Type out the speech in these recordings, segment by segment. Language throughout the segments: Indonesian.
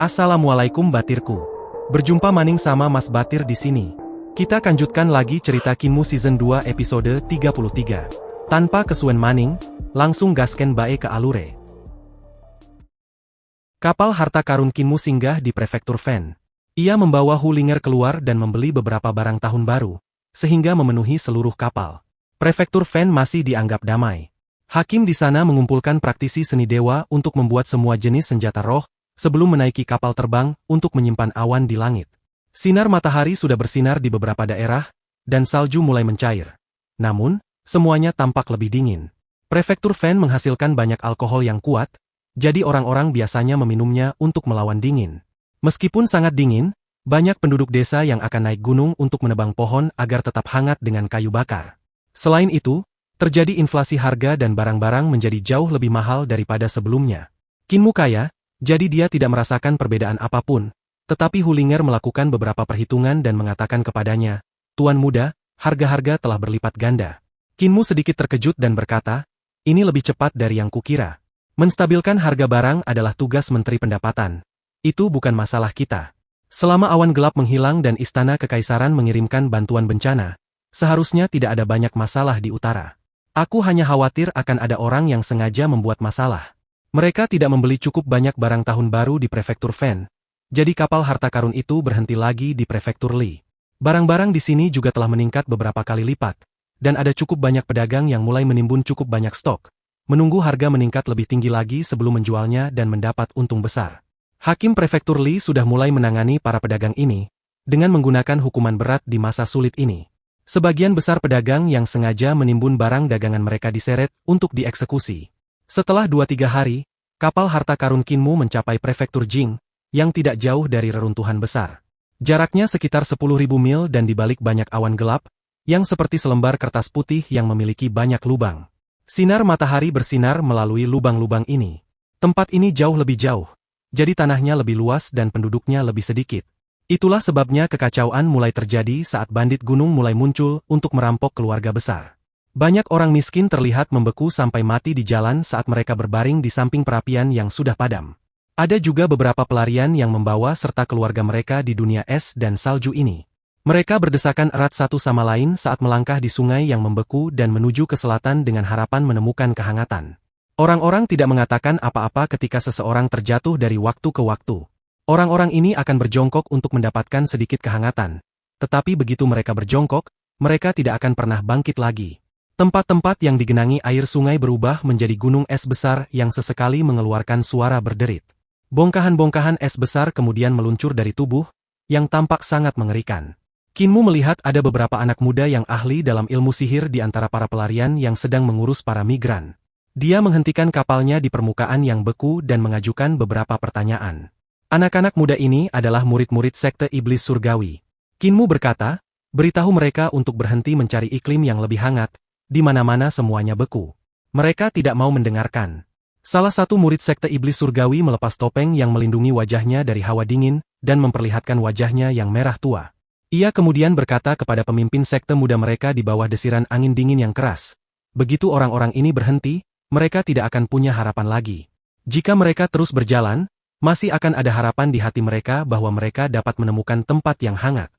Assalamualaikum Batirku. Berjumpa maning sama Mas Batir di sini. Kita lanjutkan lagi cerita Kinmu Season 2 episode 33. Tanpa kesuwen maning, langsung gasken bae ke alure. Kapal harta karun Kinmu singgah di prefektur Fen. Ia membawa Hulinger keluar dan membeli beberapa barang tahun baru, sehingga memenuhi seluruh kapal. Prefektur Fen masih dianggap damai. Hakim di sana mengumpulkan praktisi seni dewa untuk membuat semua jenis senjata roh, sebelum menaiki kapal terbang untuk menyimpan awan di langit. Sinar matahari sudah bersinar di beberapa daerah, dan salju mulai mencair. Namun, semuanya tampak lebih dingin. Prefektur Fen menghasilkan banyak alkohol yang kuat, jadi orang-orang biasanya meminumnya untuk melawan dingin. Meskipun sangat dingin, banyak penduduk desa yang akan naik gunung untuk menebang pohon agar tetap hangat dengan kayu bakar. Selain itu, terjadi inflasi harga dan barang-barang menjadi jauh lebih mahal daripada sebelumnya. Kinmu kaya, jadi dia tidak merasakan perbedaan apapun, tetapi Hulinger melakukan beberapa perhitungan dan mengatakan kepadanya, "Tuan muda, harga-harga telah berlipat ganda." Kinmu sedikit terkejut dan berkata, "Ini lebih cepat dari yang kukira. Menstabilkan harga barang adalah tugas Menteri Pendapatan. Itu bukan masalah kita. Selama awan gelap menghilang dan Istana Kekaisaran mengirimkan bantuan bencana, seharusnya tidak ada banyak masalah di utara. Aku hanya khawatir akan ada orang yang sengaja membuat masalah. Mereka tidak membeli cukup banyak barang tahun baru di prefektur Fen, jadi kapal harta karun itu berhenti lagi di prefektur Li. Barang-barang di sini juga telah meningkat beberapa kali lipat, dan ada cukup banyak pedagang yang mulai menimbun cukup banyak stok, menunggu harga meningkat lebih tinggi lagi sebelum menjualnya dan mendapat untung besar. Hakim prefektur Li sudah mulai menangani para pedagang ini, dengan menggunakan hukuman berat di masa sulit ini. Sebagian besar pedagang yang sengaja menimbun barang dagangan mereka diseret untuk dieksekusi. Setelah 2-3 hari, kapal harta karun Kinmu mencapai prefektur Jing, yang tidak jauh dari reruntuhan besar. Jaraknya sekitar 10.000 mil dan dibalik banyak awan gelap, yang seperti selembar kertas putih yang memiliki banyak lubang. Sinar matahari bersinar melalui lubang-lubang ini. Tempat ini jauh lebih jauh, jadi tanahnya lebih luas dan penduduknya lebih sedikit. Itulah sebabnya kekacauan mulai terjadi saat bandit gunung mulai muncul untuk merampok keluarga besar. Banyak orang miskin terlihat membeku sampai mati di jalan saat mereka berbaring di samping perapian yang sudah padam. Ada juga beberapa pelarian yang membawa serta keluarga mereka di dunia es dan salju ini. Mereka berdesakan erat satu sama lain saat melangkah di sungai yang membeku dan menuju ke selatan dengan harapan menemukan kehangatan. Orang-orang tidak mengatakan apa-apa ketika seseorang terjatuh dari waktu ke waktu. Orang-orang ini akan berjongkok untuk mendapatkan sedikit kehangatan. Tetapi begitu mereka berjongkok, mereka tidak akan pernah bangkit lagi. Tempat-tempat yang digenangi air sungai berubah menjadi gunung es besar yang sesekali mengeluarkan suara berderit. Bongkahan-bongkahan es besar kemudian meluncur dari tubuh, yang tampak sangat mengerikan. Kinmu melihat ada beberapa anak muda yang ahli dalam ilmu sihir di antara para pelarian yang sedang mengurus para migran. Dia menghentikan kapalnya di permukaan yang beku dan mengajukan beberapa pertanyaan. Anak-anak muda ini adalah murid-murid sekte iblis surgawi. Kinmu berkata, beritahu mereka untuk berhenti mencari iklim yang lebih hangat, di mana-mana semuanya beku. Mereka tidak mau mendengarkan. Salah satu murid sekte iblis surgawi melepas topeng yang melindungi wajahnya dari hawa dingin, dan memperlihatkan wajahnya yang merah tua. Ia kemudian berkata kepada pemimpin sekte muda mereka di bawah desiran angin dingin yang keras. Begitu orang-orang ini berhenti, mereka tidak akan punya harapan lagi. Jika mereka terus berjalan, masih akan ada harapan di hati mereka bahwa mereka dapat menemukan tempat yang hangat.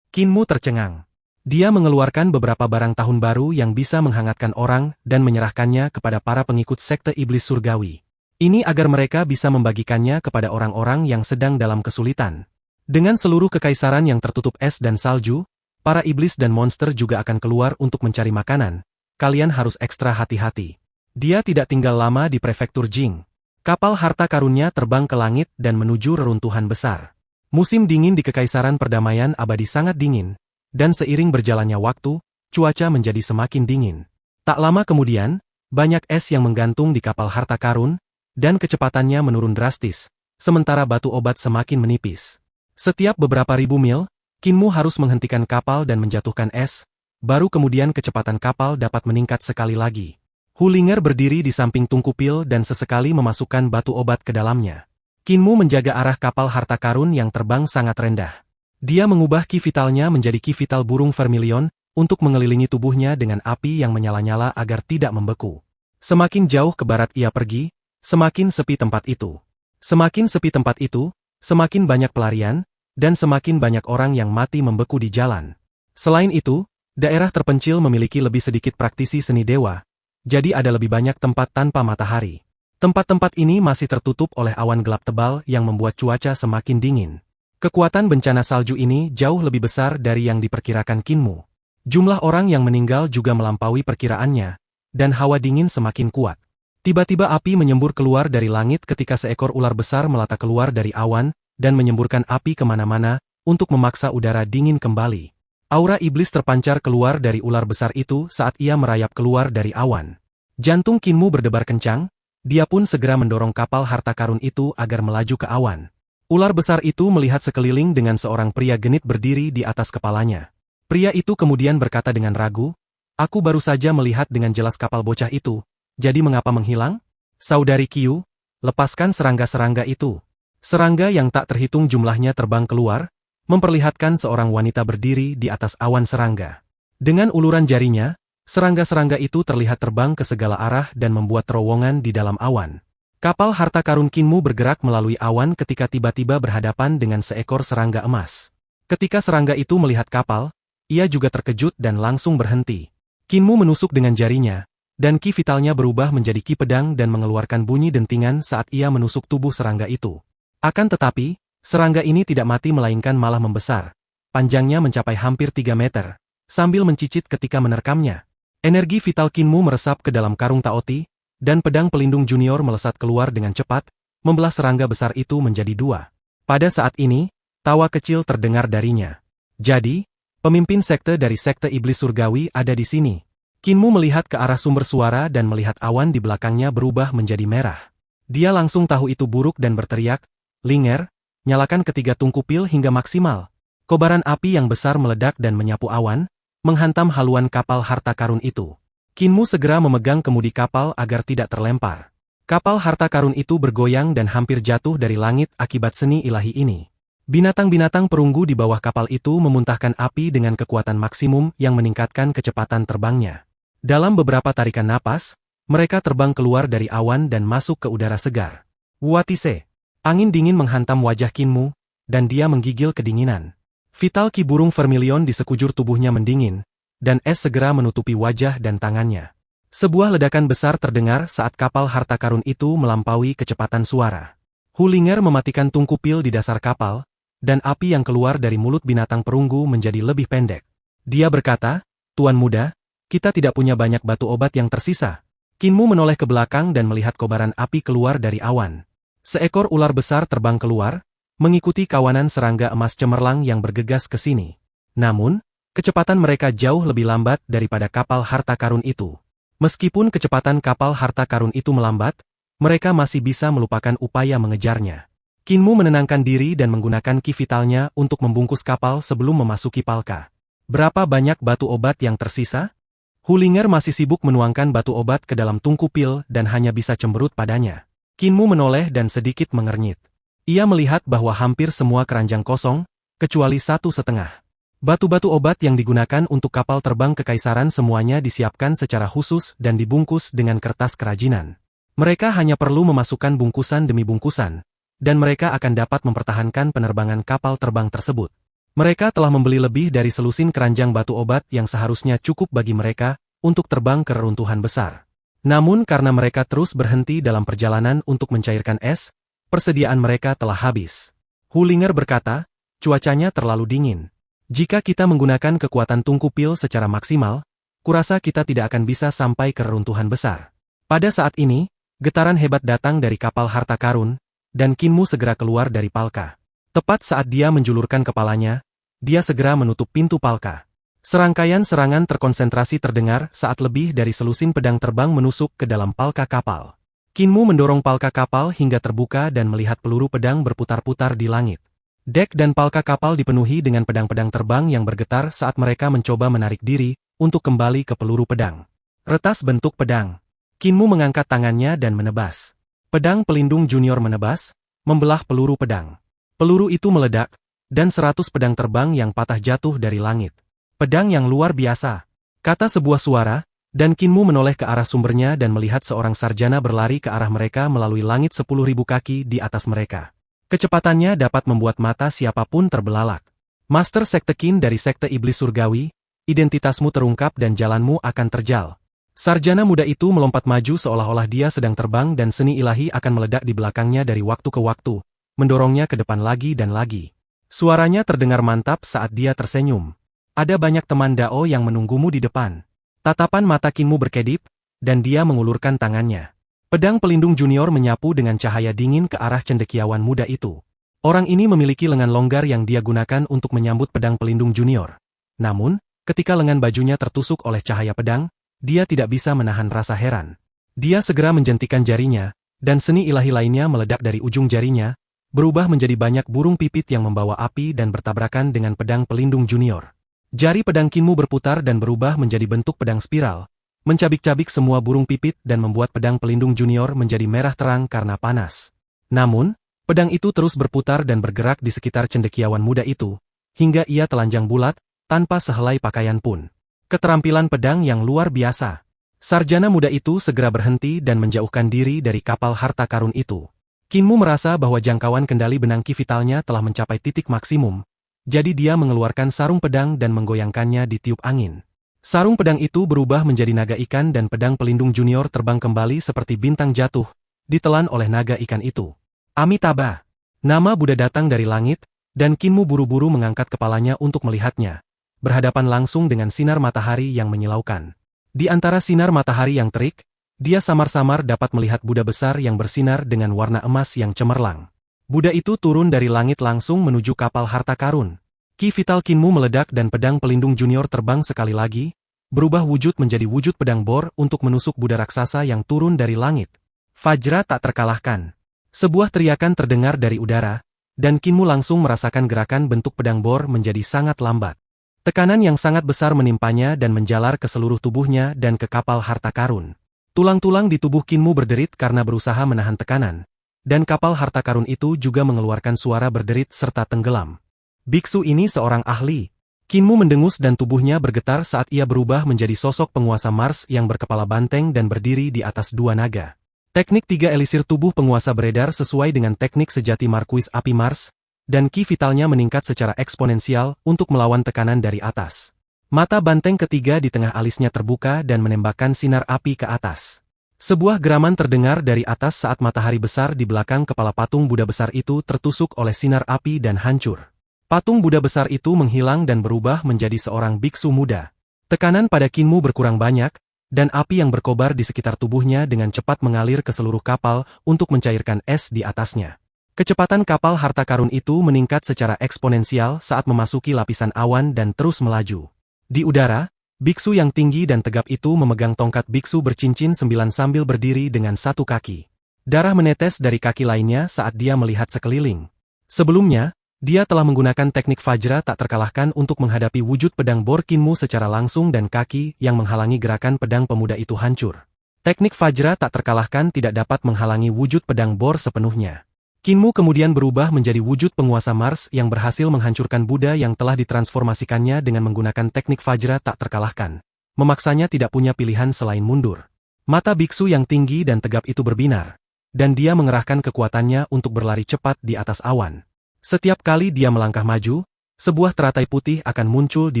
Kinmu tercengang. Dia mengeluarkan beberapa barang tahun baru yang bisa menghangatkan orang dan menyerahkannya kepada para pengikut sekte iblis surgawi. Ini agar mereka bisa membagikannya kepada orang-orang yang sedang dalam kesulitan. Dengan seluruh kekaisaran yang tertutup es dan salju, para iblis dan monster juga akan keluar untuk mencari makanan. Kalian harus ekstra hati-hati. Dia tidak tinggal lama di prefektur Jing. Kapal harta karunnya terbang ke langit dan menuju reruntuhan besar. Musim dingin di Kekaisaran Perdamaian Abadi sangat dingin. Dan seiring berjalannya waktu, cuaca menjadi semakin dingin. Tak lama kemudian, banyak es yang menggantung di kapal harta karun, dan kecepatannya menurun drastis, sementara batu obat semakin menipis. Setiap beberapa ribu mil, Kinmu harus menghentikan kapal dan menjatuhkan es, baru kemudian kecepatan kapal dapat meningkat sekali lagi. Hulinger berdiri di samping tungku pil dan sesekali memasukkan batu obat ke dalamnya. Kinmu menjaga arah kapal harta karun yang terbang sangat rendah. Dia mengubah ki vitalnya menjadi ki vital burung vermilion, untuk mengelilingi tubuhnya dengan api yang menyala-nyala agar tidak membeku. Semakin jauh ke barat ia pergi, semakin sepi tempat itu. Semakin sepi tempat itu, Semakin banyak pelarian, dan semakin banyak orang yang mati membeku di jalan. Selain itu, daerah terpencil memiliki lebih sedikit praktisi seni dewa, jadi ada lebih banyak tempat tanpa matahari. Tempat-tempat ini masih tertutup oleh awan gelap tebal yang membuat cuaca semakin dingin. Kekuatan bencana salju ini jauh lebih besar dari yang diperkirakan Kinmu. Jumlah orang yang meninggal juga melampaui perkiraannya, dan hawa dingin semakin kuat. Tiba-tiba api menyembur keluar dari langit ketika seekor ular besar melata keluar dari awan, dan menyemburkan api kemana-mana, untuk memaksa udara dingin kembali. Aura iblis terpancar keluar dari ular besar itu saat ia merayap keluar dari awan. Jantung Kinmu berdebar kencang, dia pun segera mendorong kapal harta karun itu agar melaju ke awan. Ular besar itu melihat sekeliling dengan seorang pria genit berdiri di atas kepalanya. Pria itu kemudian berkata dengan ragu, "Aku baru saja melihat dengan jelas kapal bocah itu, jadi mengapa menghilang? Saudari Qiu, lepaskan serangga-serangga itu." Serangga yang tak terhitung jumlahnya terbang keluar, memperlihatkan seorang wanita berdiri di atas awan serangga. Dengan uluran jarinya, serangga-serangga itu terlihat terbang ke segala arah dan membuat terowongan di dalam awan. Kapal harta karun Kinmu bergerak melalui awan ketika tiba-tiba berhadapan dengan seekor serangga emas. Ketika serangga itu melihat kapal, ia juga terkejut dan langsung berhenti. Kinmu menusuk dengan jarinya, dan ki vitalnya berubah menjadi ki pedang dan mengeluarkan bunyi dentingan saat ia menusuk tubuh serangga itu. Akan tetapi, serangga ini tidak mati melainkan malah membesar. Panjangnya mencapai hampir 3 meter, sambil mencicit ketika menerkamnya. Energi vital Kinmu meresap ke dalam karung Taoti, dan pedang pelindung junior melesat keluar dengan cepat, membelah serangga besar itu menjadi 2. Pada saat ini, tawa kecil terdengar darinya. "Jadi, pemimpin sekte dari sekte iblis surgawi ada di sini." Kinmu melihat ke arah sumber suara dan melihat awan di belakangnya berubah menjadi merah. Dia langsung tahu itu buruk dan berteriak, "Linger, nyalakan ketiga tungku pil hingga maksimal." Kobaran api yang besar meledak dan menyapu awan, menghantam haluan kapal harta karun itu. Kinmu segera memegang kemudi kapal agar tidak terlempar. Kapal harta karun itu bergoyang dan hampir jatuh dari langit akibat seni ilahi ini. Binatang-binatang perunggu di bawah kapal itu memuntahkan api dengan kekuatan maksimum yang meningkatkan kecepatan terbangnya. Dalam beberapa tarikan napas, mereka terbang keluar dari awan dan masuk ke udara segar. Watise. Angin dingin menghantam wajah Kinmu, dan dia menggigil kedinginan. Vital ki burung vermilion di sekujur tubuhnya mendingin, dan es segera menutupi wajah dan tangannya. Sebuah ledakan besar terdengar saat kapal harta karun itu melampaui kecepatan suara. Hulinger mematikan tungku pil di dasar kapal, dan api yang keluar dari mulut binatang perunggu menjadi lebih pendek. Dia berkata, "Tuan muda, kita tidak punya banyak batu obat yang tersisa." Kinmu menoleh ke belakang dan melihat kobaran api keluar dari awan. Seekor ular besar terbang keluar, mengikuti kawanan serangga emas cemerlang yang bergegas ke sini. Namun, kecepatan mereka jauh lebih lambat daripada kapal harta karun itu. Meskipun kecepatan kapal harta karun itu melambat, mereka masih bisa melupakan upaya mengejarnya. Kinmu menenangkan diri dan menggunakan ki vitalnya untuk membungkus kapal sebelum memasuki Palka. "Berapa banyak batu obat yang tersisa?" Hulinger masih sibuk menuangkan batu obat ke dalam tungku pil dan hanya bisa cemberut padanya. Kinmu menoleh dan sedikit mengernyit. Ia melihat bahwa hampir semua keranjang kosong, kecuali 1,5. Batu-batu obat yang digunakan untuk kapal terbang kekaisaran semuanya disiapkan secara khusus dan dibungkus dengan kertas kerajinan. Mereka hanya perlu memasukkan bungkusan demi bungkusan, dan mereka akan dapat mempertahankan penerbangan kapal terbang tersebut. Mereka telah membeli lebih dari selusin keranjang batu obat yang seharusnya cukup bagi mereka untuk terbang ke reruntuhan besar. Namun karena mereka terus berhenti dalam perjalanan untuk mencairkan es, persediaan mereka telah habis. Hulinger berkata, "Cuacanya terlalu dingin. Jika kita menggunakan kekuatan tungku pil secara maksimal, kurasa kita tidak akan bisa sampai ke reruntuhan besar." Pada saat ini, getaran hebat datang dari kapal harta karun, dan Kinmu segera keluar dari Palka. Tepat saat dia menjulurkan kepalanya, dia segera menutup pintu Palka. Serangkaian serangan terkonsentrasi terdengar saat lebih dari selusin pedang terbang menusuk ke dalam Palka kapal. Kinmu mendorong Palka kapal hingga terbuka dan melihat peluru pedang berputar-putar di langit. Dek dan Palka kapal dipenuhi dengan pedang-pedang terbang yang bergetar saat mereka mencoba menarik diri untuk kembali ke peluru pedang. Retas bentuk pedang. Kinmu mengangkat tangannya dan menebas. Pedang pelindung junior menebas, membelah peluru pedang. Peluru itu meledak, dan 100 pedang terbang yang patah jatuh dari langit. "Pedang yang luar biasa," kata sebuah suara, dan Kinmu menoleh ke arah sumbernya dan melihat seorang sarjana berlari ke arah mereka melalui langit 10.000 kaki di atas mereka. Kecepatannya dapat membuat mata siapapun terbelalak. Master Sekte Qin dari Sekte Iblis Surgawi, identitasmu terungkap dan jalanmu akan terjal. Sarjana muda itu melompat maju seolah-olah dia sedang terbang dan seni ilahi akan meledak di belakangnya dari waktu ke waktu, mendorongnya ke depan lagi dan lagi. Suaranya terdengar mantap saat dia tersenyum. Ada banyak teman Dao yang menunggumu di depan. Tatapan mata Qinmu berkedip, dan dia mengulurkan tangannya. Pedang pelindung junior menyapu dengan cahaya dingin ke arah cendekiawan muda itu. Orang ini memiliki lengan longgar yang dia gunakan untuk menyambut pedang pelindung junior. Namun, ketika lengan bajunya tertusuk oleh cahaya pedang, dia tidak bisa menahan rasa heran. Dia segera menjentikan jarinya, dan seni ilahi lainnya meledak dari ujung jarinya, berubah menjadi banyak burung pipit yang membawa api dan bertabrakan dengan pedang pelindung junior. Jari pedang Qinmu berputar dan berubah menjadi bentuk pedang spiral, mencabik-cabik semua burung pipit dan membuat pedang pelindung junior menjadi merah terang karena panas. Namun, pedang itu terus berputar dan bergerak di sekitar cendekiawan muda itu, hingga ia telanjang bulat, tanpa sehelai pakaian pun. Keterampilan pedang yang luar biasa. Sarjana muda itu segera berhenti dan menjauhkan diri dari kapal harta karun itu. Qinmu merasa bahwa jangkauan kendali benang ki vitalnya telah mencapai titik maksimum, jadi dia mengeluarkan sarung pedang dan menggoyangkannya di tiup angin. Sarung pedang itu berubah menjadi naga ikan dan pedang pelindung junior terbang kembali seperti bintang jatuh, ditelan oleh naga ikan itu. Amitabha. Nama Buddha datang dari langit, dan Qinmu buru-buru mengangkat kepalanya untuk melihatnya, berhadapan langsung dengan sinar matahari yang menyilaukan. Di antara sinar matahari yang terik, dia samar-samar dapat melihat Buddha besar yang bersinar dengan warna emas yang cemerlang. Buddha itu turun dari langit langsung menuju kapal harta karun. Ki vital Qinmu meledak dan pedang pelindung junior terbang sekali lagi, berubah wujud menjadi wujud pedang bor untuk menusuk Buddha raksasa yang turun dari langit. Fajra tak terkalahkan. Sebuah teriakan terdengar dari udara, dan Qinmu langsung merasakan gerakan bentuk pedang bor menjadi sangat lambat. Tekanan yang sangat besar menimpanya dan menjalar ke seluruh tubuhnya dan ke kapal harta karun. Tulang-tulang di tubuh Qinmu berderit karena berusaha menahan tekanan, dan kapal harta karun itu juga mengeluarkan suara berderit serta tenggelam. Biksu ini seorang ahli. Qinmu mendengus dan tubuhnya bergetar saat ia berubah menjadi sosok penguasa Mars yang berkepala banteng dan berdiri di atas dua naga. Teknik tiga elisir tubuh penguasa beredar sesuai dengan teknik sejati Markuis Api Mars, dan ki vitalnya meningkat secara eksponensial untuk melawan tekanan dari atas. Mata banteng ketiga di tengah alisnya terbuka dan menembakkan sinar api ke atas. Sebuah geraman terdengar dari atas saat matahari besar di belakang kepala patung Buddha besar itu tertusuk oleh sinar api dan hancur. Patung Buddha besar itu menghilang dan berubah menjadi seorang biksu muda. Tekanan pada Qinmu berkurang banyak, dan api yang berkobar di sekitar tubuhnya dengan cepat mengalir ke seluruh kapal untuk mencairkan es di atasnya. Kecepatan kapal harta karun itu meningkat secara eksponensial saat memasuki lapisan awan dan terus melaju. Di udara, biksu yang tinggi dan tegap itu memegang tongkat biksu bercincin 9 sambil berdiri dengan satu kaki. Darah menetes dari kaki lainnya saat dia melihat sekeliling. Sebelumnya, dia telah menggunakan teknik Fajra tak terkalahkan untuk menghadapi wujud pedang bor Qinmu secara langsung dan kaki yang menghalangi gerakan pedang pemuda itu hancur. Teknik Fajra tak terkalahkan tidak dapat menghalangi wujud pedang bor sepenuhnya. Qinmu kemudian berubah menjadi wujud penguasa Mars yang berhasil menghancurkan Buddha yang telah ditransformasikannya dengan menggunakan teknik Fajra tak terkalahkan. Memaksanya tidak punya pilihan selain mundur. Mata biksu yang tinggi dan tegap itu berbinar, dan dia mengerahkan kekuatannya untuk berlari cepat di atas awan. Setiap kali dia melangkah maju, sebuah teratai putih akan muncul di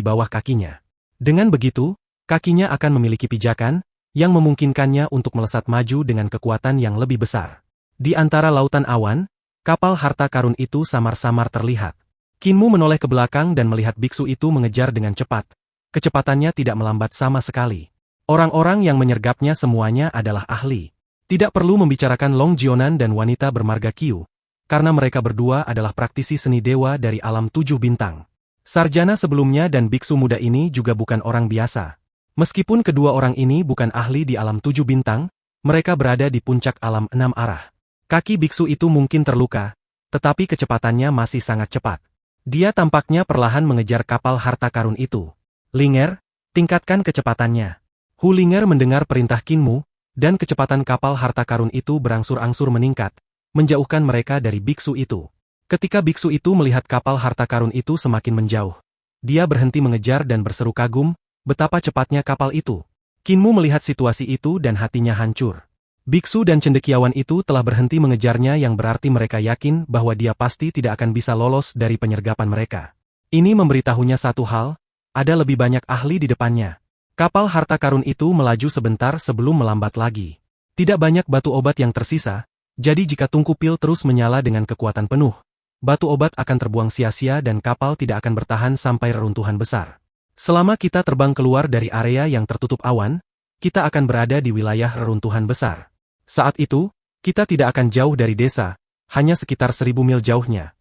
bawah kakinya. Dengan begitu, kakinya akan memiliki pijakan, yang memungkinkannya untuk melesat maju dengan kekuatan yang lebih besar. Di antara lautan awan, kapal harta karun itu samar-samar terlihat. Qinmu menoleh ke belakang dan melihat biksu itu mengejar dengan cepat. Kecepatannya tidak melambat sama sekali. Orang-orang yang menyergapnya semuanya adalah ahli. Tidak perlu membicarakan Long Jionan dan wanita bermarga Qiu, karena mereka berdua adalah praktisi seni dewa dari alam 7 bintang. Sarjana sebelumnya dan biksu muda ini juga bukan orang biasa. Meskipun kedua orang ini bukan ahli di alam 7 bintang, mereka berada di puncak alam 6 arah. Kaki biksu itu mungkin terluka, tetapi kecepatannya masih sangat cepat. Dia tampaknya perlahan mengejar kapal harta karun itu. Linger, tingkatkan kecepatannya. Hu Linger mendengar perintah Qinmu, dan kecepatan kapal harta karun itu berangsur-angsur meningkat, menjauhkan mereka dari biksu itu. Ketika biksu itu melihat kapal harta karun itu semakin menjauh, dia berhenti mengejar dan berseru kagum, betapa cepatnya kapal itu. Qinmu melihat situasi itu dan hatinya hancur. Biksu dan cendekiawan itu telah berhenti mengejarnya yang berarti mereka yakin bahwa dia pasti tidak akan bisa lolos dari penyergapan mereka. Ini memberitahunya satu hal, ada lebih banyak ahli di depannya. Kapal harta karun itu melaju sebentar sebelum melambat lagi. Tidak banyak batu obat yang tersisa, jadi jika tungku pil terus menyala dengan kekuatan penuh, batu obat akan terbuang sia-sia dan kapal tidak akan bertahan sampai reruntuhan besar. Selama kita terbang keluar dari area yang tertutup awan, kita akan berada di wilayah reruntuhan besar. Saat itu, kita tidak akan jauh dari desa, hanya sekitar 1000 mil jauhnya.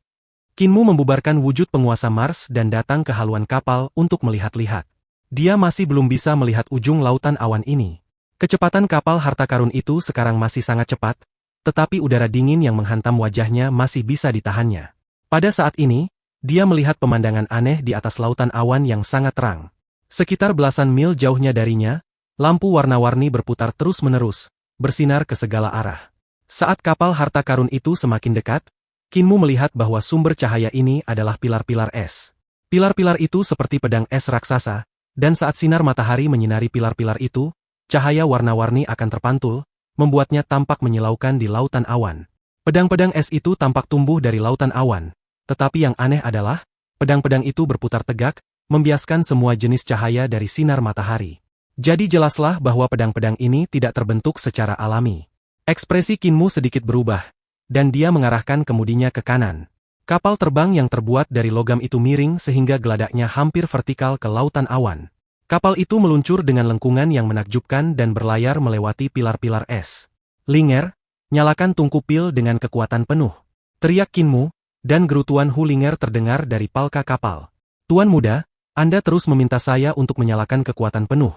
Kinmu membubarkan wujud penguasa Mars dan datang ke haluan kapal untuk melihat-lihat. Dia masih belum bisa melihat ujung lautan awan ini. Kecepatan kapal harta karun itu sekarang masih sangat cepat, tetapi udara dingin yang menghantam wajahnya masih bisa ditahannya. Pada saat ini, dia melihat pemandangan aneh di atas lautan awan yang sangat terang. Sekitar belasan mil jauhnya darinya, lampu warna-warni berputar terus-menerus, bersinar ke segala arah. Saat kapal harta karun itu semakin dekat, Kinmu melihat bahwa sumber cahaya ini adalah pilar-pilar es. Pilar-pilar itu seperti pedang es raksasa, dan saat sinar matahari menyinari pilar-pilar itu, cahaya warna-warni akan terpantul, membuatnya tampak menyilaukan di lautan awan. Pedang-pedang es itu tampak tumbuh dari lautan awan, tetapi yang aneh adalah, pedang-pedang itu berputar tegak, membiaskan semua jenis cahaya dari sinar matahari. Jadi jelaslah bahwa pedang-pedang ini tidak terbentuk secara alami. Ekspresi Kinmu sedikit berubah, dan dia mengarahkan kemudinya ke kanan. Kapal terbang yang terbuat dari logam itu miring sehingga geladaknya hampir vertikal ke lautan awan. Kapal itu meluncur dengan lengkungan yang menakjubkan dan berlayar melewati pilar-pilar es. Linger, nyalakan tungku pil dengan kekuatan penuh. Teriak Kinmu, dan gerutuan Hu Linger terdengar dari palka kapal. Tuan muda, Anda terus meminta saya untuk menyalakan kekuatan penuh.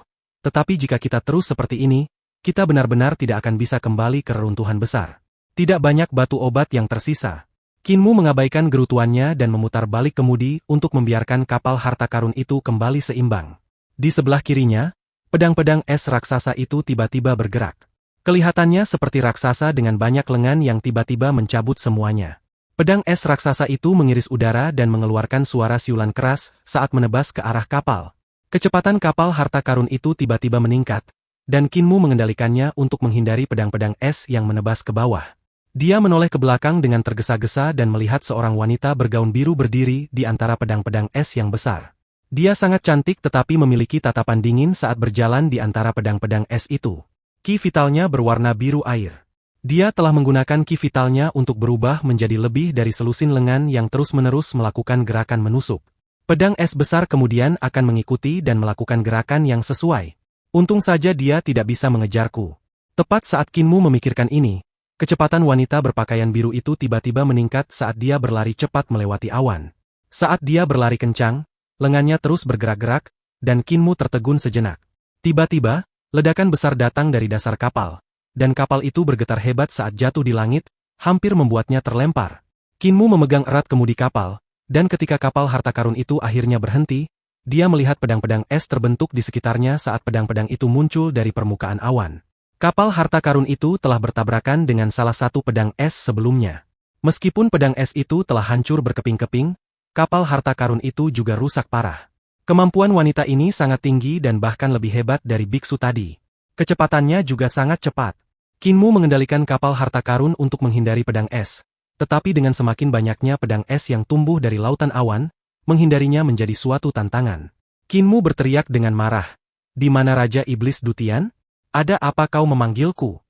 Tetapi jika kita terus seperti ini, kita benar-benar tidak akan bisa kembali ke reruntuhan besar. Tidak banyak batu obat yang tersisa. Kinmu mengabaikan gerutuannya dan memutar balik kemudi untuk membiarkan kapal harta karun itu kembali seimbang. Di sebelah kirinya, pedang-pedang es raksasa itu tiba-tiba bergerak. Kelihatannya seperti raksasa dengan banyak lengan yang tiba-tiba mencabut semuanya. Pedang es raksasa itu mengiris udara dan mengeluarkan suara siulan keras saat menebas ke arah kapal. Kecepatan kapal harta karun itu tiba-tiba meningkat, dan Kinmu mengendalikannya untuk menghindari pedang-pedang es yang menebas ke bawah. Dia menoleh ke belakang dengan tergesa-gesa dan melihat seorang wanita bergaun biru berdiri di antara pedang-pedang es yang besar. Dia sangat cantik tetapi memiliki tatapan dingin saat berjalan di antara pedang-pedang es itu. Ki vitalnya berwarna biru air. Dia telah menggunakan ki vitalnya untuk berubah menjadi lebih dari selusin lengan yang terus-menerus melakukan gerakan menusuk. Pedang es besar kemudian akan mengikuti dan melakukan gerakan yang sesuai. Untung saja dia tidak bisa mengejarku. Tepat saat Kinmu memikirkan ini, kecepatan wanita berpakaian biru itu tiba-tiba meningkat saat dia berlari cepat melewati awan. Saat dia berlari kencang, lengannya terus bergerak-gerak, dan Kinmu tertegun sejenak. Tiba-tiba, ledakan besar datang dari dasar kapal, dan kapal itu bergetar hebat saat jatuh di langit, hampir membuatnya terlempar. Kinmu memegang erat kemudi kapal, dan ketika kapal harta karun itu akhirnya berhenti, dia melihat pedang-pedang es terbentuk di sekitarnya saat pedang-pedang itu muncul dari permukaan awan. Kapal harta karun itu telah bertabrakan dengan salah satu pedang es sebelumnya. Meskipun pedang es itu telah hancur berkeping-keping, kapal harta karun itu juga rusak parah. Kemampuan wanita ini sangat tinggi dan bahkan lebih hebat dari biksu tadi. Kecepatannya juga sangat cepat. Kinmu mengendalikan kapal harta karun untuk menghindari pedang es. Tetapi dengan semakin banyaknya pedang es yang tumbuh dari lautan awan, menghindarinya menjadi suatu tantangan. Kinmu berteriak dengan marah. Di mana Raja Iblis Dutian? Ada apa kau memanggilku?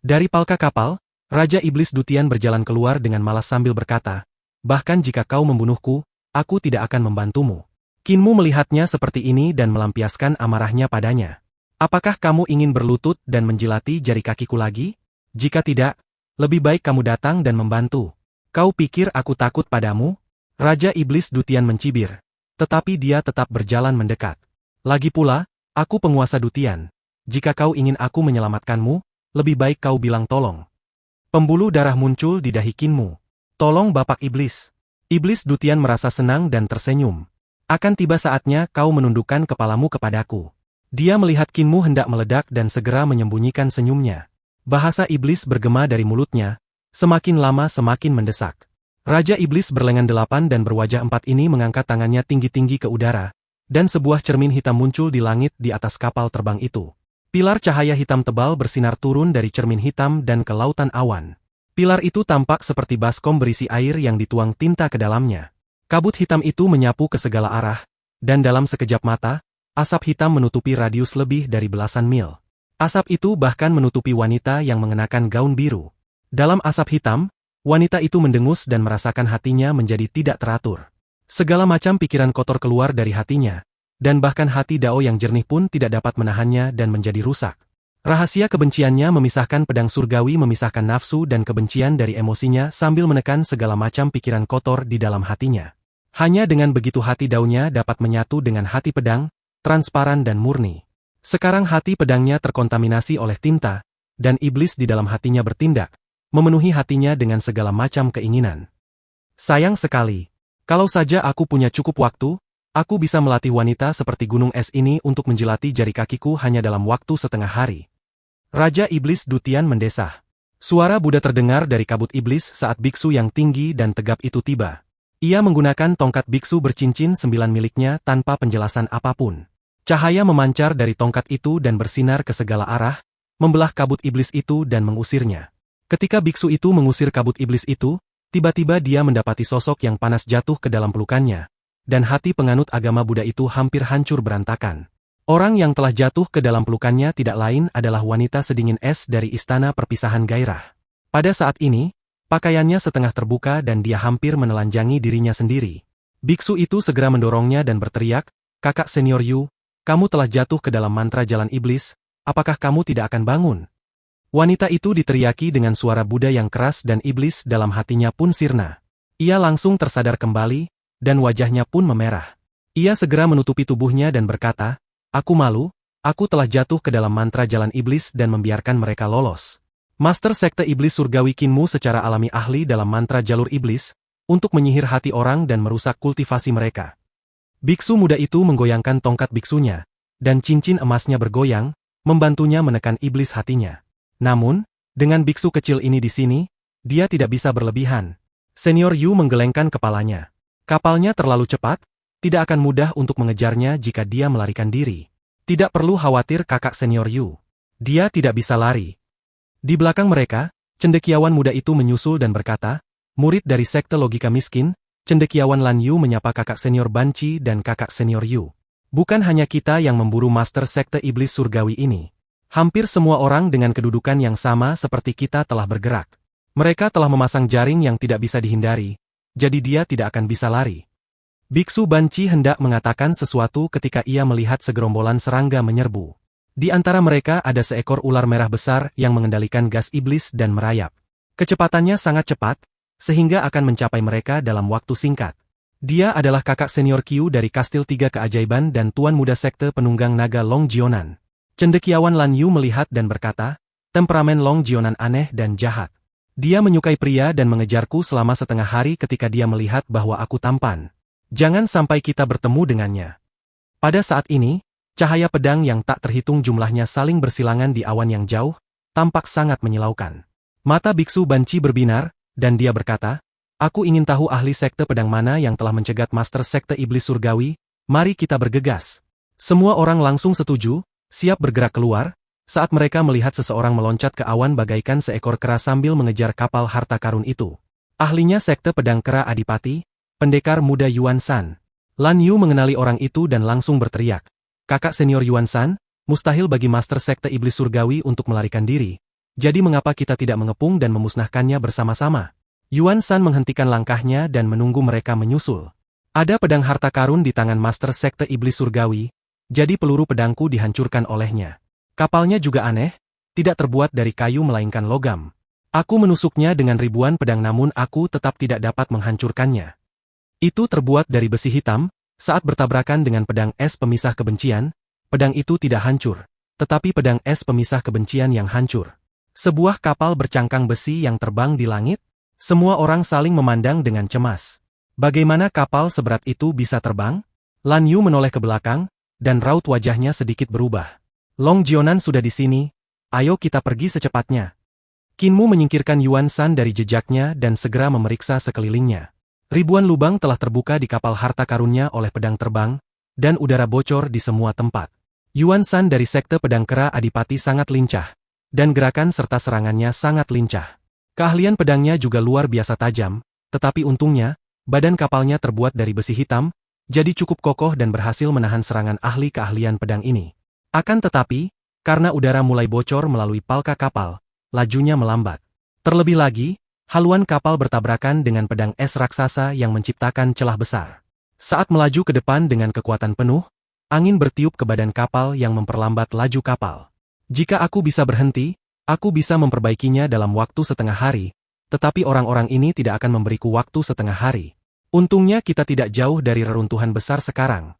Dari palka kapal, Raja Iblis Dutian berjalan keluar dengan malas sambil berkata, bahkan jika kau membunuhku, aku tidak akan membantumu. Kinmu melihatnya seperti ini dan melampiaskan amarahnya padanya. Apakah kamu ingin berlutut dan menjilati jari kakiku lagi? Jika tidak, lebih baik kamu datang dan membantu. Kau pikir aku takut padamu? Raja Iblis Dutian mencibir. Tetapi dia tetap berjalan mendekat. Lagi pula, aku penguasa Dutian. Jika kau ingin aku menyelamatkanmu, lebih baik kau bilang tolong. Pembuluh darah muncul di dahi Kinmu. Tolong Bapak Iblis. Iblis Dutian merasa senang dan tersenyum. Akan tiba saatnya kau menundukkan kepalamu kepadaku. Dia melihat Kinmu hendak meledak dan segera menyembunyikan senyumnya. Bahasa iblis bergema dari mulutnya, semakin lama semakin mendesak. Raja Iblis berlengan 8 dan berwajah 4 ini mengangkat tangannya tinggi-tinggi ke udara, dan sebuah cermin hitam muncul di langit di atas kapal terbang itu. Pilar cahaya hitam tebal bersinar turun dari cermin hitam dan ke lautan awan. Pilar itu tampak seperti baskom berisi air yang dituang tinta ke dalamnya. Kabut hitam itu menyapu ke segala arah, dan dalam sekejap mata, asap hitam menutupi radius lebih dari belasan mil. Asap itu bahkan menutupi wanita yang mengenakan gaun biru. Dalam asap hitam, wanita itu mendengus dan merasakan hatinya menjadi tidak teratur. Segala macam pikiran kotor keluar dari hatinya, dan bahkan hati Dao yang jernih pun tidak dapat menahannya dan menjadi rusak. Rahasia kebenciannya memisahkan pedang surgawi memisahkan nafsu dan kebencian dari emosinya sambil menekan segala macam pikiran kotor di dalam hatinya. Hanya dengan begitu hati Dao-nya dapat menyatu dengan hati pedang, transparan dan murni. Sekarang hati pedangnya terkontaminasi oleh tinta, dan iblis di dalam hatinya bertindak, memenuhi hatinya dengan segala macam keinginan. Sayang sekali. Kalau saja aku punya cukup waktu, aku bisa melatih wanita seperti gunung es ini untuk menjilati jari kakiku hanya dalam waktu setengah hari. Raja Iblis Dutian mendesah. Suara Buddha terdengar dari kabut iblis saat biksu yang tinggi dan tegap itu tiba. Ia menggunakan tongkat biksu bercincin 9 miliknya tanpa penjelasan apapun. Cahaya memancar dari tongkat itu dan bersinar ke segala arah, membelah kabut iblis itu dan mengusirnya. Ketika biksu itu mengusir kabut iblis itu, tiba-tiba dia mendapati sosok yang panas jatuh ke dalam pelukannya, dan hati penganut agama Buddha itu hampir hancur berantakan. Orang yang telah jatuh ke dalam pelukannya tidak lain adalah wanita sedingin es dari istana perpisahan gairah. Pada saat ini, pakaiannya setengah terbuka dan dia hampir menelanjangi dirinya sendiri. Biksu itu segera mendorongnya dan berteriak, "Kakak senior Yu, kamu telah jatuh ke dalam mantra jalan iblis, apakah kamu tidak akan bangun?" Wanita itu diteriaki dengan suara Buddha yang keras dan iblis dalam hatinya pun sirna. Ia langsung tersadar kembali, dan wajahnya pun memerah. Ia segera menutupi tubuhnya dan berkata, "Aku malu, aku telah jatuh ke dalam mantra jalan iblis dan membiarkan mereka lolos." Master Sekte Iblis Surgawi Kinmu secara alami ahli dalam mantra jalur iblis, untuk menyihir hati orang dan merusak kultivasi mereka. Biksu muda itu menggoyangkan tongkat biksunya, dan cincin emasnya bergoyang, membantunya menekan iblis hatinya. Namun, dengan biksu kecil ini di sini, dia tidak bisa berlebihan. Senior Yu menggelengkan kepalanya. Kapalnya terlalu cepat, tidak akan mudah untuk mengejarnya jika dia melarikan diri. Tidak perlu khawatir kakak senior Yu. Dia tidak bisa lari. Di belakang mereka, cendekiawan muda itu menyusul dan berkata, "Murid dari Sekte Logika Miskin, cendekiawan Lan Yu menyapa kakak senior Banci dan kakak senior Yu. Bukan hanya kita yang memburu Master Sekte Iblis Surgawi ini. Hampir semua orang dengan kedudukan yang sama seperti kita telah bergerak. Mereka telah memasang jaring yang tidak bisa dihindari, jadi dia tidak akan bisa lari." Biksu Banci hendak mengatakan sesuatu ketika ia melihat segerombolan serangga menyerbu. Di antara mereka ada seekor ular merah besar yang mengendalikan gas iblis dan merayap. Kecepatannya sangat cepat, sehingga akan mencapai mereka dalam waktu singkat. Dia adalah kakak senior Qiu dari Kastil Tiga Keajaiban dan tuan muda Sekte Penunggang Naga Long Jionan. Cendekiawan Lan Yu melihat dan berkata, "Temperamen Long Jionan aneh dan jahat. Dia menyukai pria dan mengejarku selama setengah hari ketika dia melihat bahwa aku tampan. Jangan sampai kita bertemu dengannya." Pada saat ini, cahaya pedang yang tak terhitung jumlahnya saling bersilangan di awan yang jauh, tampak sangat menyilaukan. Mata biksu Banci berbinar, dan dia berkata, "Aku ingin tahu ahli sekte pedang mana yang telah mencegat Master Sekte Iblis Surgawi, mari kita bergegas." Semua orang langsung setuju, siap bergerak keluar, saat mereka melihat seseorang meloncat ke awan bagaikan seekor kera sambil mengejar kapal harta karun itu. Ahlinya Sekte Pedang Kera Adipati, pendekar muda Yuan San. Lan Yu mengenali orang itu dan langsung berteriak, "Kakak senior Yuan San, mustahil bagi Master Sekte Iblis Surgawi untuk melarikan diri. Jadi mengapa kita tidak mengepung dan memusnahkannya bersama-sama?" Yuan San menghentikan langkahnya dan menunggu mereka menyusul. "Ada pedang harta karun di tangan Master Sekte Iblis Surgawi, jadi peluru pedangku dihancurkan olehnya. Kapalnya juga aneh, tidak terbuat dari kayu melainkan logam. Aku menusuknya dengan ribuan pedang namun aku tetap tidak dapat menghancurkannya. Itu terbuat dari besi hitam, saat bertabrakan dengan pedang es pemisah kebencian, pedang itu tidak hancur, tetapi pedang es pemisah kebencian yang hancur." Sebuah kapal bercangkang besi yang terbang di langit, semua orang saling memandang dengan cemas. Bagaimana kapal seberat itu bisa terbang? Lan Yu menoleh ke belakang, dan raut wajahnya sedikit berubah. "Long Jionan sudah di sini, ayo kita pergi secepatnya." Kinmu menyingkirkan Yuan San dari jejaknya dan segera memeriksa sekelilingnya. Ribuan lubang telah terbuka di kapal harta karunnya oleh pedang terbang, dan udara bocor di semua tempat. Yuan Shan dari Sekte Pedang Kera Adipati sangat lincah, dan gerakan serta serangannya sangat lincah. Keahlian pedangnya juga luar biasa tajam, tetapi untungnya, badan kapalnya terbuat dari besi hitam, jadi cukup kokoh dan berhasil menahan serangan ahli keahlian pedang ini. Akan tetapi, karena udara mulai bocor melalui palka kapal, lajunya melambat. Terlebih lagi, haluan kapal bertabrakan dengan pedang es raksasa yang menciptakan celah besar. Saat melaju ke depan dengan kekuatan penuh, angin bertiup ke badan kapal yang memperlambat laju kapal. Jika aku bisa berhenti, aku bisa memperbaikinya dalam waktu setengah hari, tetapi orang-orang ini tidak akan memberiku waktu setengah hari. Untungnya kita tidak jauh dari reruntuhan besar sekarang.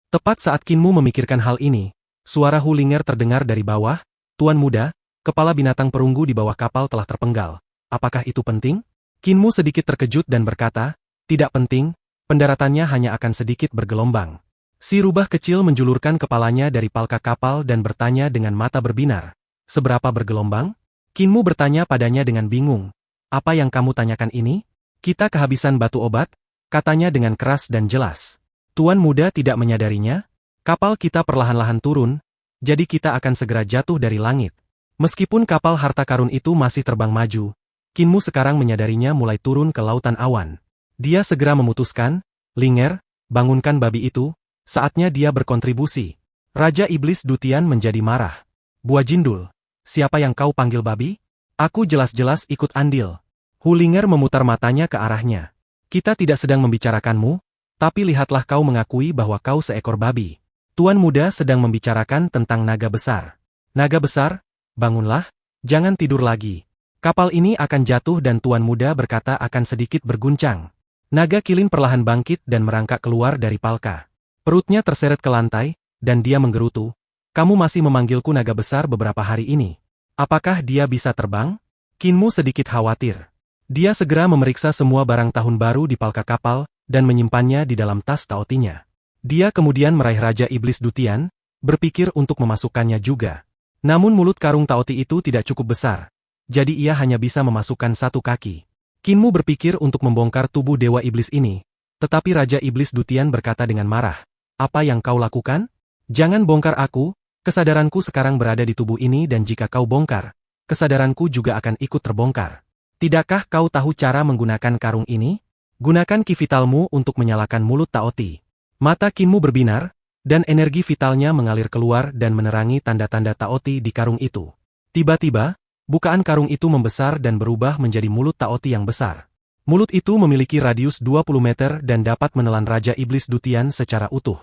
Tepat saat Kinmu memikirkan hal ini, suara Hulinger terdengar dari bawah. Tuan muda, kepala binatang perunggu di bawah kapal telah terpenggal. Apakah itu penting? Kinmu sedikit terkejut dan berkata, tidak penting, pendaratannya hanya akan sedikit bergelombang. Si rubah kecil menjulurkan kepalanya dari palka kapal dan bertanya dengan mata berbinar. Seberapa bergelombang? Kinmu bertanya padanya dengan bingung. Apa yang kamu tanyakan ini? Kita kehabisan batu obat, katanya dengan keras dan jelas. Tuan muda tidak menyadarinya? Kapal kita perlahan-lahan turun, jadi kita akan segera jatuh dari langit. Meskipun kapal harta karun itu masih terbang maju, Kinmu sekarang menyadarinya mulai turun ke lautan awan. Dia segera memutuskan, Linger, bangunkan babi itu. Saatnya dia berkontribusi. Raja Iblis Dutian menjadi marah. Buah Jindul, siapa yang kau panggil babi? Aku jelas-jelas ikut andil. Hulinger memutar matanya ke arahnya. Kita tidak sedang membicarakanmu, tapi lihatlah kau mengakui bahwa kau seekor babi. Tuan muda sedang membicarakan tentang naga besar. Naga besar, bangunlah, jangan tidur lagi. Kapal ini akan jatuh dan Tuan muda berkata akan sedikit berguncang. Naga Kilin perlahan bangkit dan merangkak keluar dari palka. Perutnya terseret ke lantai, dan dia menggerutu. Kamu masih memanggilku naga besar beberapa hari ini. Apakah dia bisa terbang? Kinmu sedikit khawatir. Dia segera memeriksa semua barang tahun baru di palka kapal, dan menyimpannya di dalam tas taotinya. Dia kemudian meraih Raja Iblis Dutian, berpikir untuk memasukkannya juga. Namun mulut karung taoti itu tidak cukup besar, jadi ia hanya bisa memasukkan satu kaki. Kinmu berpikir untuk membongkar tubuh Dewa Iblis ini, tetapi Raja Iblis Dutian berkata dengan marah. Apa yang kau lakukan? Jangan bongkar aku, kesadaranku sekarang berada di tubuh ini dan jika kau bongkar, kesadaranku juga akan ikut terbongkar. Tidakkah kau tahu cara menggunakan karung ini? Gunakan ki vitalmu untuk menyalakan mulut taoti. Mata Kinmu berbinar, dan energi vitalnya mengalir keluar dan menerangi tanda-tanda taoti di karung itu. Tiba-tiba, bukaan karung itu membesar dan berubah menjadi mulut taoti yang besar. Mulut itu memiliki radius 20 meter dan dapat menelan Raja Iblis Dutian secara utuh.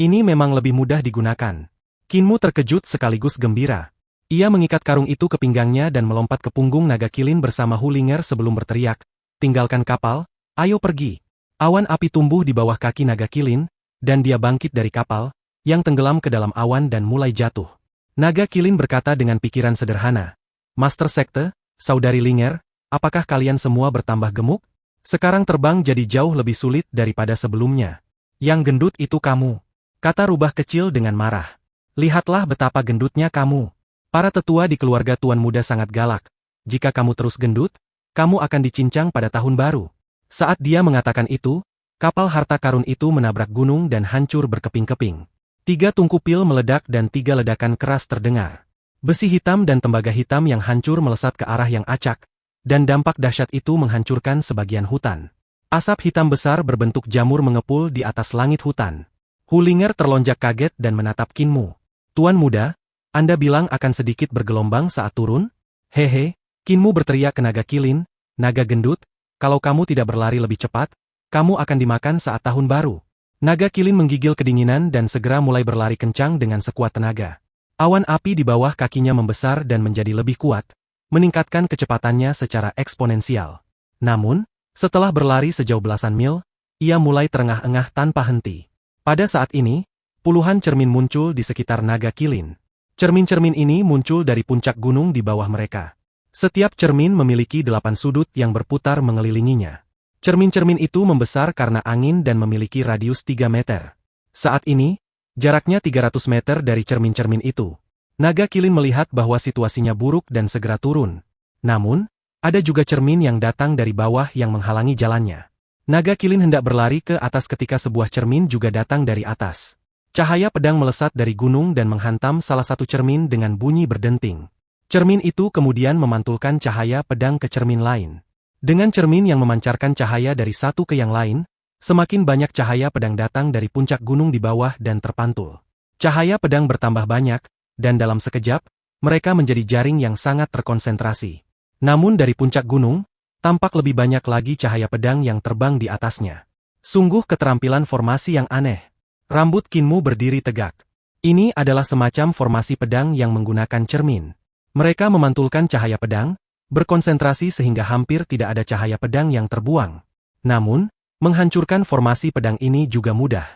Ini memang lebih mudah digunakan. Kinmu terkejut sekaligus gembira. Ia mengikat karung itu ke pinggangnya dan melompat ke punggung naga Kilin bersama Hulinger sebelum berteriak, tinggalkan kapal, ayo pergi. Awan api tumbuh di bawah kaki naga Kilin, dan dia bangkit dari kapal, yang tenggelam ke dalam awan dan mulai jatuh. Naga Kilin berkata dengan pikiran sederhana, Master Sekte, Saudari Linger, apakah kalian semua bertambah gemuk? Sekarang terbang jadi jauh lebih sulit daripada sebelumnya. Yang gendut itu kamu. Kata rubah kecil dengan marah. Lihatlah betapa gendutnya kamu. Para tetua di keluarga Tuan Muda sangat galak. Jika kamu terus gendut, kamu akan dicincang pada tahun baru. Saat dia mengatakan itu, kapal harta karun itu menabrak gunung dan hancur berkeping-keping. 3 tungku pil meledak dan 3 ledakan keras terdengar. Besi hitam dan tembaga hitam yang hancur melesat ke arah yang acak, dan dampak dahsyat itu menghancurkan sebagian hutan. Asap hitam besar berbentuk jamur mengepul di atas langit hutan. Hulinger terlonjak kaget dan menatap Kinmu. Tuan muda, Anda bilang akan sedikit bergelombang saat turun? Hehe, Kinmu berteriak ke naga Kilin, naga gendut, kalau kamu tidak berlari lebih cepat, kamu akan dimakan saat tahun baru. Naga Kilin menggigil kedinginan dan segera mulai berlari kencang dengan sekuat tenaga. Awan api di bawah kakinya membesar dan menjadi lebih kuat, meningkatkan kecepatannya secara eksponensial. Namun, setelah berlari sejauh belasan mil, ia mulai terengah-engah tanpa henti. Pada saat ini, puluhan cermin muncul di sekitar naga Kilin. Cermin-cermin ini muncul dari puncak gunung di bawah mereka. Setiap cermin memiliki 8 sudut yang berputar mengelilinginya. Cermin-cermin itu membesar karena angin dan memiliki radius 3 meter. Saat ini, jaraknya 300 meter dari cermin-cermin itu. Naga Kilin melihat bahwa situasinya buruk dan segera turun. Namun, ada juga cermin yang datang dari bawah yang menghalangi jalannya. Naga Kilin hendak berlari ke atas ketika sebuah cermin juga datang dari atas. Cahaya pedang melesat dari gunung dan menghantam salah satu cermin dengan bunyi berdenting. Cermin itu kemudian memantulkan cahaya pedang ke cermin lain. Dengan cermin yang memancarkan cahaya dari satu ke yang lain, semakin banyak cahaya pedang datang dari puncak gunung di bawah dan terpantul. Cahaya pedang bertambah banyak, dan dalam sekejap, mereka menjadi jaring yang sangat terkonsentrasi. Namun dari puncak gunung, tampak lebih banyak lagi cahaya pedang yang terbang di atasnya. Sungguh keterampilan formasi yang aneh. Rambut Kinmu berdiri tegak. Ini adalah semacam formasi pedang yang menggunakan cermin. Mereka memantulkan cahaya pedang, berkonsentrasi sehingga hampir tidak ada cahaya pedang yang terbuang. Namun, menghancurkan formasi pedang ini juga mudah.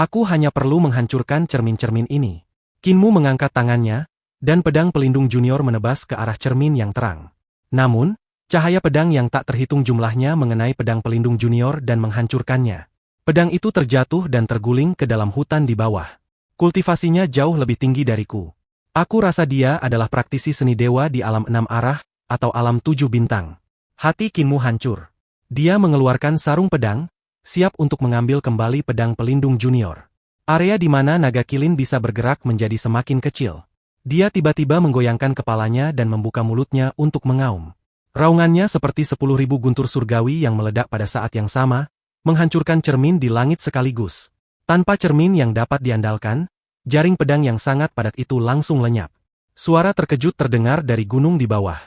Aku hanya perlu menghancurkan cermin-cermin ini. Kinmu mengangkat tangannya, dan pedang pelindung junior menebas ke arah cermin yang terang. Namun, cahaya pedang yang tak terhitung jumlahnya mengenai pedang pelindung junior dan menghancurkannya. Pedang itu terjatuh dan terguling ke dalam hutan di bawah. Kultivasinya jauh lebih tinggi dariku. Aku rasa dia adalah praktisi seni dewa di alam 6 arah, atau alam 7 bintang. Hati Kinmu hancur. Dia mengeluarkan sarung pedang, siap untuk mengambil kembali pedang pelindung junior. Area di mana naga kilin bisa bergerak menjadi semakin kecil. Dia tiba-tiba menggoyangkan kepalanya dan membuka mulutnya untuk mengaum. Raungannya seperti 10.000 guntur surgawi yang meledak pada saat yang sama, menghancurkan cermin di langit sekaligus. Tanpa cermin yang dapat diandalkan, jaring pedang yang sangat padat itu langsung lenyap. Suara terkejut terdengar dari gunung di bawah.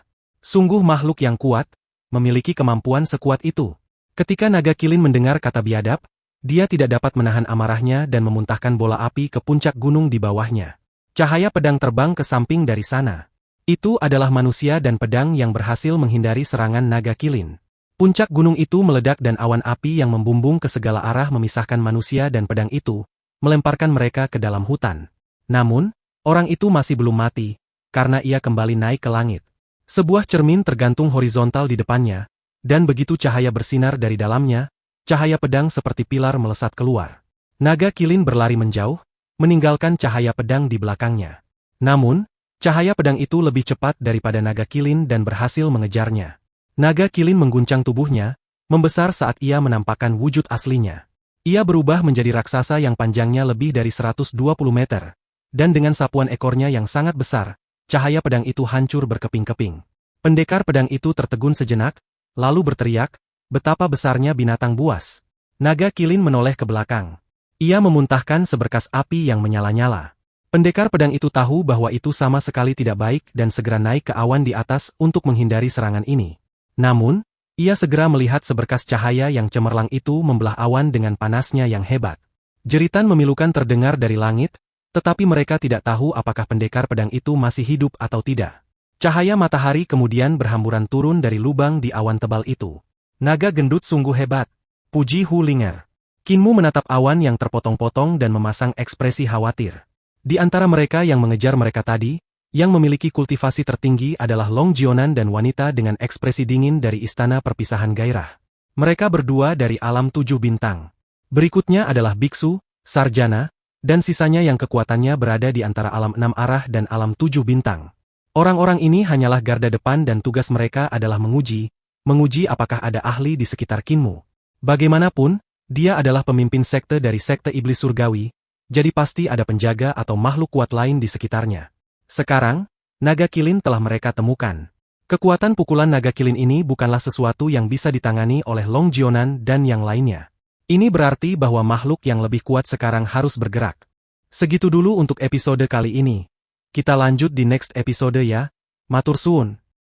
Sungguh makhluk yang kuat, memiliki kemampuan sekuat itu. Ketika naga kilin mendengar kata biadab, dia tidak dapat menahan amarahnya dan memuntahkan bola api ke puncak gunung di bawahnya. Cahaya pedang terbang ke samping dari sana. Itu adalah manusia dan pedang yang berhasil menghindari serangan naga kilin. Puncak gunung itu meledak dan awan api yang membumbung ke segala arah memisahkan manusia dan pedang itu, melemparkan mereka ke dalam hutan. Namun, orang itu masih belum mati, karena ia kembali naik ke langit. Sebuah cermin tergantung horizontal di depannya, dan begitu cahaya bersinar dari dalamnya, cahaya pedang seperti pilar melesat keluar. Naga kilin berlari menjauh, meninggalkan cahaya pedang di belakangnya. Namun, cahaya pedang itu lebih cepat daripada naga kilin dan berhasil mengejarnya. Naga kilin mengguncang tubuhnya, membesar saat ia menampakkan wujud aslinya. Ia berubah menjadi raksasa yang panjangnya lebih dari 120 meter, dan dengan sapuan ekornya yang sangat besar, cahaya pedang itu hancur berkeping-keping. Pendekar pedang itu tertegun sejenak, lalu berteriak, betapa besarnya binatang buas. Naga kilin menoleh ke belakang. Ia memuntahkan seberkas api yang menyala-nyala. Pendekar pedang itu tahu bahwa itu sama sekali tidak baik dan segera naik ke awan di atas untuk menghindari serangan ini. Namun, ia segera melihat seberkas cahaya yang cemerlang itu membelah awan dengan panasnya yang hebat. Jeritan memilukan terdengar dari langit, tetapi mereka tidak tahu apakah pendekar pedang itu masih hidup atau tidak. Cahaya matahari kemudian berhamburan turun dari lubang di awan tebal itu. Naga gendut sungguh hebat. Puji Hu Linger. Kinmu menatap awan yang terpotong-potong dan memasang ekspresi khawatir. Di antara mereka yang mengejar mereka tadi, yang memiliki kultivasi tertinggi adalah Long Jionan dan wanita dengan ekspresi dingin dari Istana Perpisahan Gairah. Mereka berdua dari alam 7 bintang. Berikutnya adalah biksu, sarjana, dan sisanya yang kekuatannya berada di antara alam 6 arah dan alam 7 bintang. Orang-orang ini hanyalah garda depan dan tugas mereka adalah menguji apakah ada ahli di sekitar Kinmu. Bagaimanapun, dia adalah pemimpin sekte dari sekte iblis surgawi, jadi pasti ada penjaga atau makhluk kuat lain di sekitarnya. Sekarang, naga kilin telah mereka temukan. Kekuatan pukulan naga kilin ini bukanlah sesuatu yang bisa ditangani oleh Long Jionan dan yang lainnya. Ini berarti bahwa makhluk yang lebih kuat sekarang harus bergerak. Segitu dulu untuk episode kali ini. Kita lanjut di next episode ya. Matur suwun.